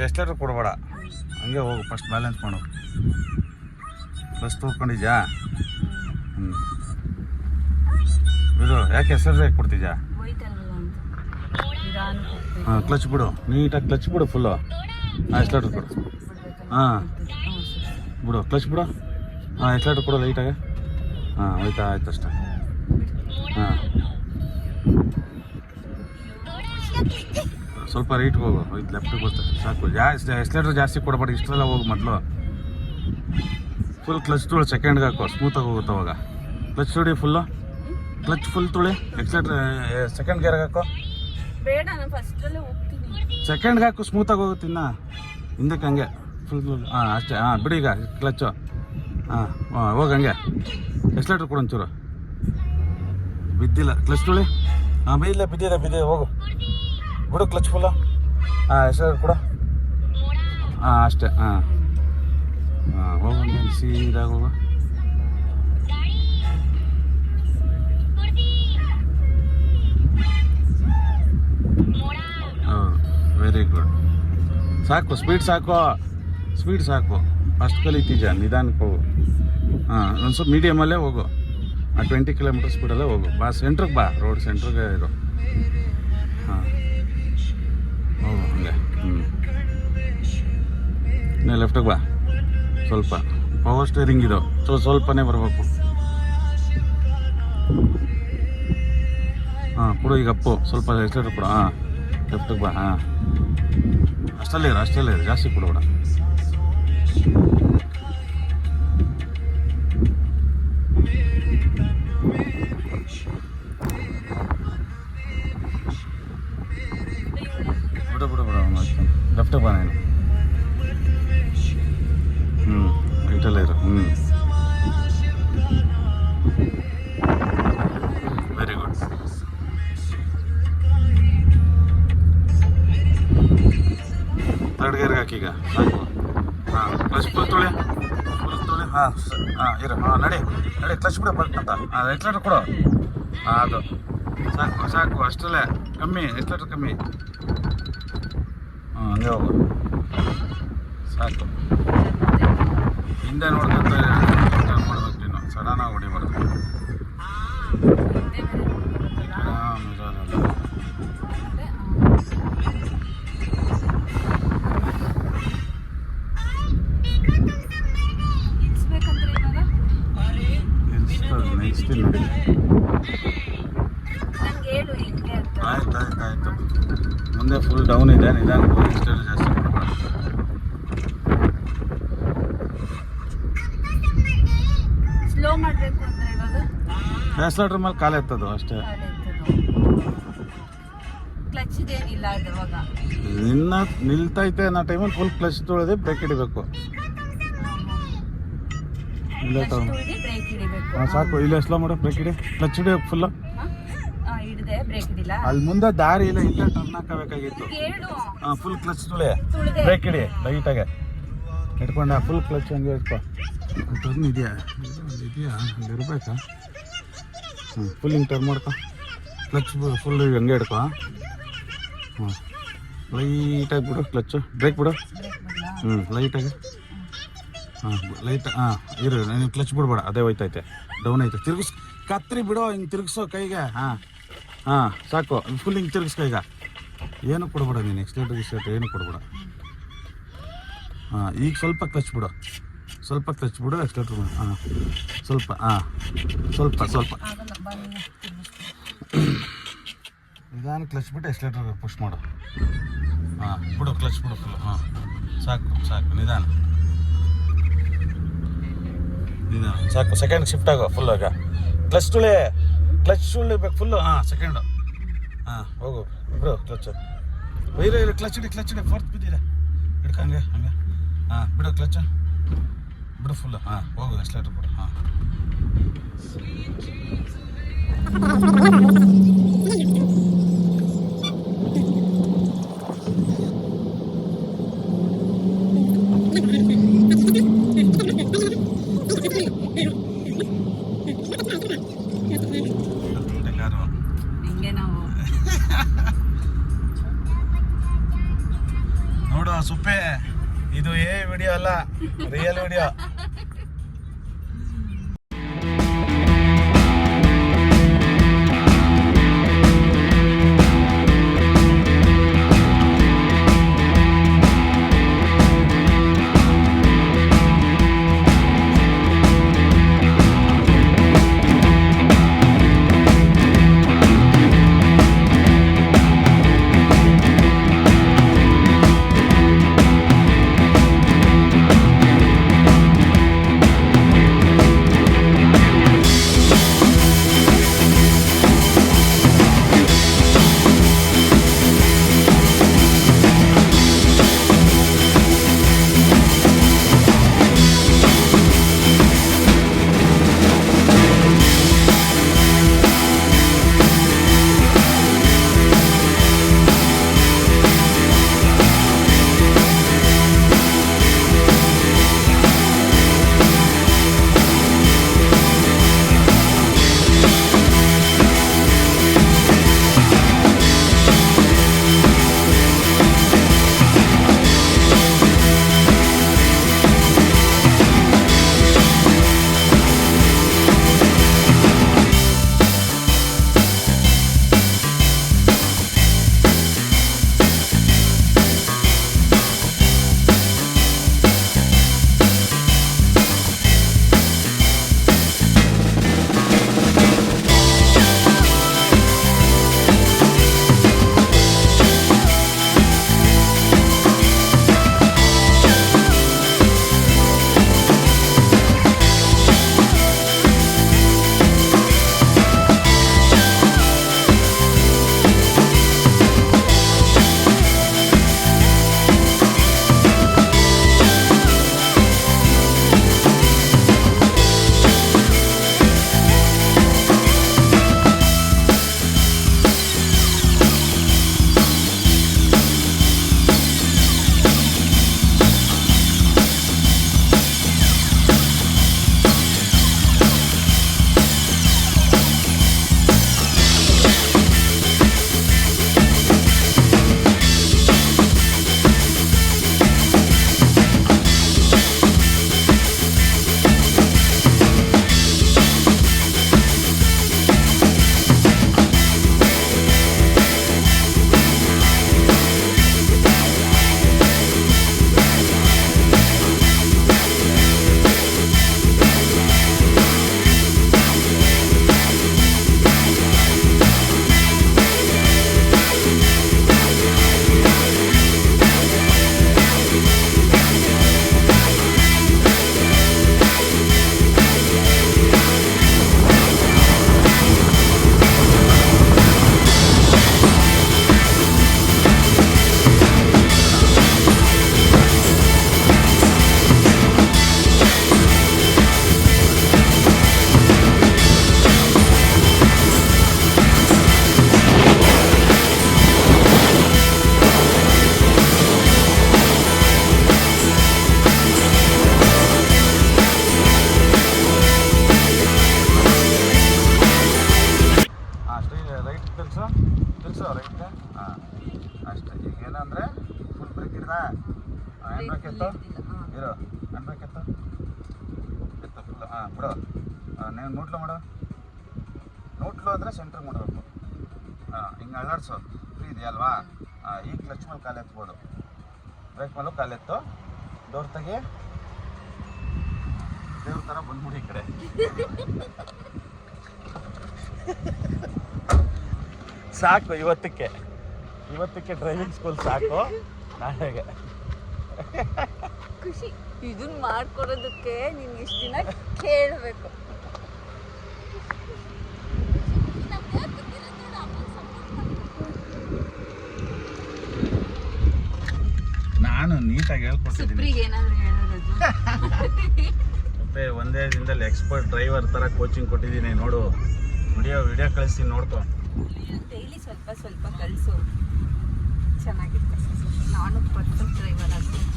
ಎಷ್ಟಾದ್ರೂ ಕೊಡಬೇಡ, ಹಂಗೆ ಹೋಗು. ಫಸ್ಟ್ ಬ್ಯಾಲೆನ್ಸ್ ಮಾಡು. ಬಸ್ ತೋರ್ಕೊಂಡಿದ್ಯಾ? ಇದು ಯಾಕೆ ಹೆಸರು ಕೊಡ್ತಿದ್ಯಾ? ಹಾಂ, ಕ್ಲಚ್ ಬಿಡು, ನೀಟಾಗಿ ಕ್ಲಚ್ ಬಿಡು ಫುಲ್ಲು. ಹಾಂ, ಎಷ್ಟಾದ್ರೂ ಕೊಡು. ಹಾಂ ಬಿಡು, ಕ್ಲಚ್ ಬಿಡು. ಹಾಂ, ಎಷ್ಟಾದ್ರೂ ಕೊಡು ಲೈಟಾಗೆ. ಹಾಂ, ಹೋಯ್ತಾ, ಆಯ್ತು ಅಷ್ಟೇ. ಹಾಂ, ಸ್ವಲ್ಪ ರೈಟ್ಗೆ ಹೋಗು, ಹೋಯ್ತು ಲೆಫ್ಟಿಗೆ ಬರ್ತದೆ ಸಾಕು. ಎಕ್ಸ್ಲೇಟರ್ ಜಾಸ್ತಿ ಕೊಡಬೇಡ, ಇಷ್ಟೆಲ್ಲ ಹೋಗು ಮೊದಲು. ಫುಲ್ ಕ್ಲಚ್ ತುಳಿ, ಸೆಕೆಂಡ್ಗೆ ಹಾಕೋ, ಸ್ಮೂತಾಗಿ ಹೋಗುತ್ತೆ ಅವಾಗ. ಕ್ಲಚ್ ತುಳಿ ಫುಲ್ಲು, ಕ್ಲಚ್ ಫುಲ್ ತುಳಿ. ಎಕ್ಸ್ಲೇಟರ್ ಸೆಕೆಂಡ್ ಗೇರ್ಗೆ ಹಾಕೋ. ಬೇಡ, ನಾನು ಫಸ್ಟಲ್ಲೇ ಹೋಗ್ತೀನಿ. ಸೆಕೆಂಡ್ಗೆ ಹಾಕು, ಸ್ಮೂತಾಗಿ ಹೋಗುತ್ತೆ. ಇನ್ನು ಹಿಂದಕ್ಕೆ ಹಂಗೆ ಫುಲ್. ಹಾಂ ಅಷ್ಟೇ. ಹಾಂ ಬಿಡಿ ಈಗ ಕ್ಲಚ್ಚು. ಹಾಂ ಹಾಂ, ಹೋಗಿ ಹಂಗೆ. ಎಕ್ಸ್ಲೇಟರ್ ಕೊಡು ಒಂಚೂರು. ಬಿದ್ದಿಲ್ಲ, ಕ್ಲಚ್ ತುಳಿ. ಹಾಂ, ಬಿದ್ದಿದೆ ಹೋಗು. ಬಿಡು ಕ್ಲಚ್ ಫುಲ್ಲ. ಹಾಂ, ಎಕ್ಸ್ಲೇಟರ್ ಕೊಡು. ಹಾಂ ಅಷ್ಟೇ. ಹಾಂ ಹಾಂ, ಹೋಗು ಸೀದಾಗ ಹೋಗು. ಹೌದು, ವೆರಿ ಗುಡ್. ಸಾಕು, ಸ್ಪೀಡ್ ಸಾಕು. ಫಸ್ಟ್ ಕಲಿತೀಜ, ನಿಧಾನಕ್ಕೆ ಹೋಗು. ಹಾಂ, ಒಂದು ಸ್ವಲ್ಪ ಮೀಡಿಯಮಲ್ಲೇ ಹೋಗು. 20 ಕಿಲೋಮೀಟರ್ ಸ್ಪೀಡಲ್ಲೇ ಹೋಗು. ಬಾ ಸೆಂಟ್ರಿಗೆ ಬಾ, ರೋಡ್ ಸೆಂಟ್ರಿಗೆ ಇರು. ಹಾಂ ಹೋಗು ಹಂಗೆ. ಇನ್ನೇ ಲೆಫ್ಟಿಗೆ ಬಾ. ಸ್ವಲ್ಪ ಪವರ್ ಸ್ಟೇರಿಂಗ್ ಇದು, ಸ್ವಲ್ಪನೇ ಬರಬೇಕು. ಹಾಂ ಕೊಡು ಈಗ ಅಪ್ಪು, ಸ್ವಲ್ಪ ಎಕ್ಸ್ಲೇಟರ್ ಕೊಡು. ಹಾಂ, ಲೆಫ್ಟಿಗೆ ಬಾ. ಹಾಂ, ಅಷ್ಟಲ್ಲೇ ಇರು, ಜಾಸ್ತಿ ಕೊಡಬೇಡ. ಬಿಡು ಲೆಫ್ಟಿಗೆ ಬಾ ನೀನು. ರೈಟಲ್ಲೇ ಇರು. Very good. ಥರ್ಡ್ ಗೇರ್ಗೆ ಹಾಕೀಗ ಸಾಕು. ಹಾಂ, ಕ್ಲಚ್ ಫುಲ್ ತುಳಿ. ಹಾಂ ಇರು. ಹಾಂ, ನಡಿ ಕ್ಲಚ್ ಬಿಡು ಅಂತ. ಹಾಂ, ಎಕ್ಸ್ಲೇಟರ್ ಕೊಡು. ಹಾಂ, ಅದು ಸಾಕು ಅಷ್ಟರಲ್ಲೇ. ಕಮ್ಮಿ ಎಕ್ಸ್ಲೇಟರ್ ಕಮ್ಮಿ. ಹಾಂ, ಹಂಗೆ ಹೋಗು ಸಾಕು. ಹಿಂದೆ ನೋಡ್ಕೊಂತ ಮಾಡ್ಬೇಕು ನೀನು, ಸಡನ್ನಾಗಿ ಹೊಡಿಬಾರ್ದು. ಆಯ್ತು. ಮುಂದೆ ಫುಲ್ ಡೌನ್ ಇದೆ, ನಿಧಾನಕ್ಕೆ ಎಕ್ಸ್ಲೇಟರ್ ಜಾಸ್ತಿ ಕೊಡಬೇಡ. ಸ್ಲೋ ಮಾಡಬೇಕು ಅಂದ್ರೆ ಇವಾಗ ಎಕ್ಸ್ಲೇಟರ್ ಮೇಲೆ ಕಾಲು ಎತ್ತದು ಅಷ್ಟೇ. ಕ್ಲಚ್ ಇದೇನಿಲ್ಲ ಅವಾಗ. ನಿಲ್ತೈತೆ ಅನ್ನೋ ಟೈಮಲ್ಲಿ ಫುಲ್ ಕ್ಲಚ್ ತೊಳೆದು ಬ್ರೇಕ್ ಹಿಡಿಬೇಕು. ಸಾಕು. ಇಲ್ಲೇ ಸ್ಲೋ ಮಾಡು, ಬ್ರೇಕ್ ಹಿಡಿ. ಕ್ಲಚ್ ಹಿಡಿ ಫುಲ್ಲು. ಅಲ್ಲಿ ಮುಂದೆ ದಾರಿ ಇಲ್ಲ, ಇಲ್ಲೇ ಟರ್ನ್ ಹಾಕಬೇಕಾಗಿತ್ತು. ಹಾಂ, ಫುಲ್ ಕ್ಲಚ್ ತುಳಿ, ಬ್ರೇಕ್ ಹಿಡಿ ಲೈಟಾಗೆ ಹಿಡ್ಕೊಂಡ. ಫುಲ್ ಕ್ಲಚ್ ಹಂಗೆ ಇಟ್ಕೊ. ಟರ್ನ್ ಇದೆಯಾ ಇರಬೇಕಾ? ಫುಲ್ ಹಿಂಗೆ ಟರ್ನ್ ಮಾಡ್ಕೊ. ಕ್ಲಚ್ ಫುಲ್ ಹಂಗೆ ಹಿಡ್ಕೊ. ಹಾಂ, ಲೈಟಾಗಿ ಬಿಡು ಕ್ಲಚ್ಚು. ಬ್ರೇಕ್ ಬಿಡು. ಲೈಟಾಗಿ. ಹಾಂ, ಹಾಂ ಇರು. ನೀನು ಕ್ಲಚ್ ಬಿಡ್ಬೇಡ, ಅದೇ ಹೋಯ್ತೈತೆ. ಡೌನ್ ಐತೆ. ಕತ್ರಿ ಬಿಡು, ಹಿಂಗೆ ತಿರುಗಿಸೋ ಕೈಗೆ. ಹಾಂ ಸಾಕು. ಫುಲ್ ಹಿಂಗೆ ತಿರುಗಿಸ್ಕೊ. ಈಗ ಏನು ಕೊಡ್ಬೇಡ ನೀನು, ಎಕ್ಸ್ಲೇಟರ್ ಏನು ಕೊಡ್ಬೇಡ. ಹಾಂ, ಈಗ ಸ್ವಲ್ಪ ಕ್ಲಚ್ ಬಿಡು, ಎಕ್ಸ್ಲೇಟರ್. ಹಾಂ ಸ್ವಲ್ಪ ನಿಧಾನ ಕ್ಲಚ್ ಬಿಟ್ಟು ಎಕ್ಸ್ಲೇಟರ್ ಪುಷ್ ಮಾಡು. ಹಾಂ ಬಿಡು, ಕ್ಲಚ್ ಬಿಡು ಫುಲ್ಲು. ಹಾಂ ಸಾಕು. ನಿಧಾನ ಸಾಕು. ಸೆಕೆಂಡ್ ಶಿಫ್ಟ್ ಆಗೋ ಫುಲ್. ಆಗ ಕ್ಲಚ್ ತುಳಿಬೇಕು ಫುಲ್ಲು. ಹಾಂ, ಸೆಕೆಂಡು. ಹಾಂ, ಹೋಗು ಬಿಡು ಕ್ಲಚ್. ಇಲ್ಲ ಕ್ಲಚ್ ಹಿಡಿ. ಫೋರ್ತ್ ಬಿದ್ದಿದೆ, ಹಿಡ್ಕಂಗೆ ಹಂಗೆ. ಹಾಂ, ಬಿಡು ಕ್ಲಚ್ ಬಿಡು ಫುಲ್ಲು. ಹಾಂ, ಹೋಗು ಎಕ್ಸ್ಲೇಟರ್ ಬಿಡು. ಹಾಂ ಸುಪ್ಪೆ ಇದು ವಿಡಿಯೋ ಅಲ್ಲ, ರಿಯಲ್ ವಿಡಿಯೋ. ತಿರ್ಸು ರೈಟ್ಗೆ. ಹಾಂ ಅಷ್ಟೇ. ಈಗ ಏನಂದರೆ ಫುಲ್ ಬ್ರೇಕ್ ಹಿಡ್ದ ಹ್ಯಾಂಡ್ ಬ್ರೇಕ್ ಎತ್ತು ಇರೋ ಹ್ಯಾಂಡ್ ಬ್ರೇಕ್ ಎತ್ತು ಫುಲ್. ಹಾಂ ಬಿಡು. ನೀವು ನೂಟ್ಲು ಮಾಡು. ನೂಟ್ಲು ಅಂದರೆ ಸೆಂಟ್ರಿಗೆ ಮಾಡಬೇಕು. ಹಾಂ ಹಿಂಗೆ ಅಳ್ಳಾಡ್ಸು. ಫ್ರೀ ಇದೆಯಲ್ವಾ? ಈಗ ಕ್ಲಚ್ ಮೇಲೆ ಕಾಲು ಎತ್ಬೋದು. ಬ್ರೇಕ್ ಮೇಲೂ ಕಾಲೆತ್ತು. ಡೋರ್ ತೆಗಿ. ದೇವ್ರ ಥರ ಬಂದ್ಬಿಡಿ ಈ ಕಡೆ. ಸಾಕು ಇವತ್ತಕ್ಕೆ ಡ್ರೈವಿಂಗ್ ಸ್ಕೂಲ್ ಸಾಕು. ನಾಳೆಗೆ ಖುಷಿ ಇದನ್ನ ಮಾಡ್ಕೊಡೋದಕ್ಕೆ ನಿನ್ಗೆ ಇಷ್ಟು ದಿನ ಕೇಳಬೇಕು. ನಾನು ನೀಟಾಗಿ ಹೇಳ್ಕೊಡ್ತಿದ್ದೀನಿ. ಏನಾದ್ರು ಹೇಳೋದು ಒಂದೇ ದಿನದಲ್ಲಿ ಎಕ್ಸ್ಪರ್ಟ್ ಡ್ರೈವರ್ ಥರ ಕೋಚಿಂಗ್ ಕೊಟ್ಟಿದ್ದೀನಿ. ನೋಡು, ವಿಡಿಯೋ ಕಳಿಸ್ತೀನಿ, ನೋಡ್ಕೊ. ಡೈಲಿ ಸ್ವಲ್ಪ ಸ್ವಲ್ಪ ಕಳಿಸು, ಚೆನ್ನಾಗಿತ್ತು. ನಾನು ಪರ್ಫೆಕ್ಟ್ ಡ್ರೈವರ್ ಆಗ್ತೀನಿ.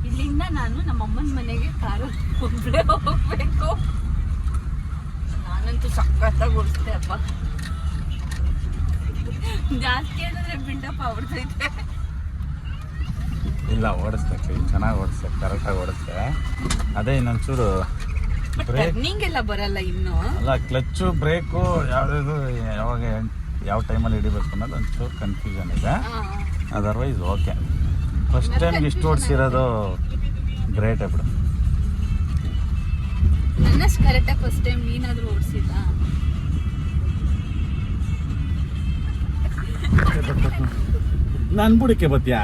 ಇಲ್ಲಿಂದ ನಾನು ನಮ್ಮಮ್ಮನ ಮನೆಗೆ ಕಾರು ಒಬ್ಬಳೇ ಹೋಗ್ಬೇಕು. ನಾನಂತೂ ಸಖತ್ತಾಗಿ ಓಡಿಸ್ದೆ ಅಪ್ಪ. ಜಾಸ್ತಿ ಹೇಳಿದ್ರೆ ಬಿಲ್ಡಪ್ ಆಗ್ಬಿಡ್ತೈತೆ. ಇಲ್ಲ ಓಡಿಸ್ತೆ ಚೆನ್ನಾಗಿ ಓಡಿಸ್ತೆ ಕರೆಕ್ಟಾಗಿ ಓಡಿಸ್ತೆ. ಅದೇ ಇನ್ನೊಂಚೂರು ಬ್ರೇಕ್ ಟರ್ನಿಂಗ್ ಎಲ್ಲ ಬರಲ್ಲ ಇನ್ನು. ಅಲ್ಲ ಕ್ಲಚ್ಚು ಬ್ರೇಕು ಯಾವ್ದು ಯಾವಾಗ ಯಾವ ಟೈಮಲ್ಲಿ ಹಿಡಿಬೇಕು ಅನ್ನೋದು ಒಂಚೂರು ಕನ್ಫ್ಯೂಷನ್ ಇದೆ. Otherwise okay. ಫಸ್ಟ್ ಟೈಮ್ ಇಷ್ಟು ಓಡಿಸಿರೋದು ಗ್ರೇಟ್ ಬಿಡು. ನನ್ನಷ್ಟು ಕರೆಕ್ಟಾಗಿ ಫಸ್ಟ್ ಟೈಮ್ ನೀನಾದ್ರೂ ಓಡಿಸಿಲ್ಲ. ನಾನು ಬುಡಕ್ಕೆ ಬತ್ತೀಯಾ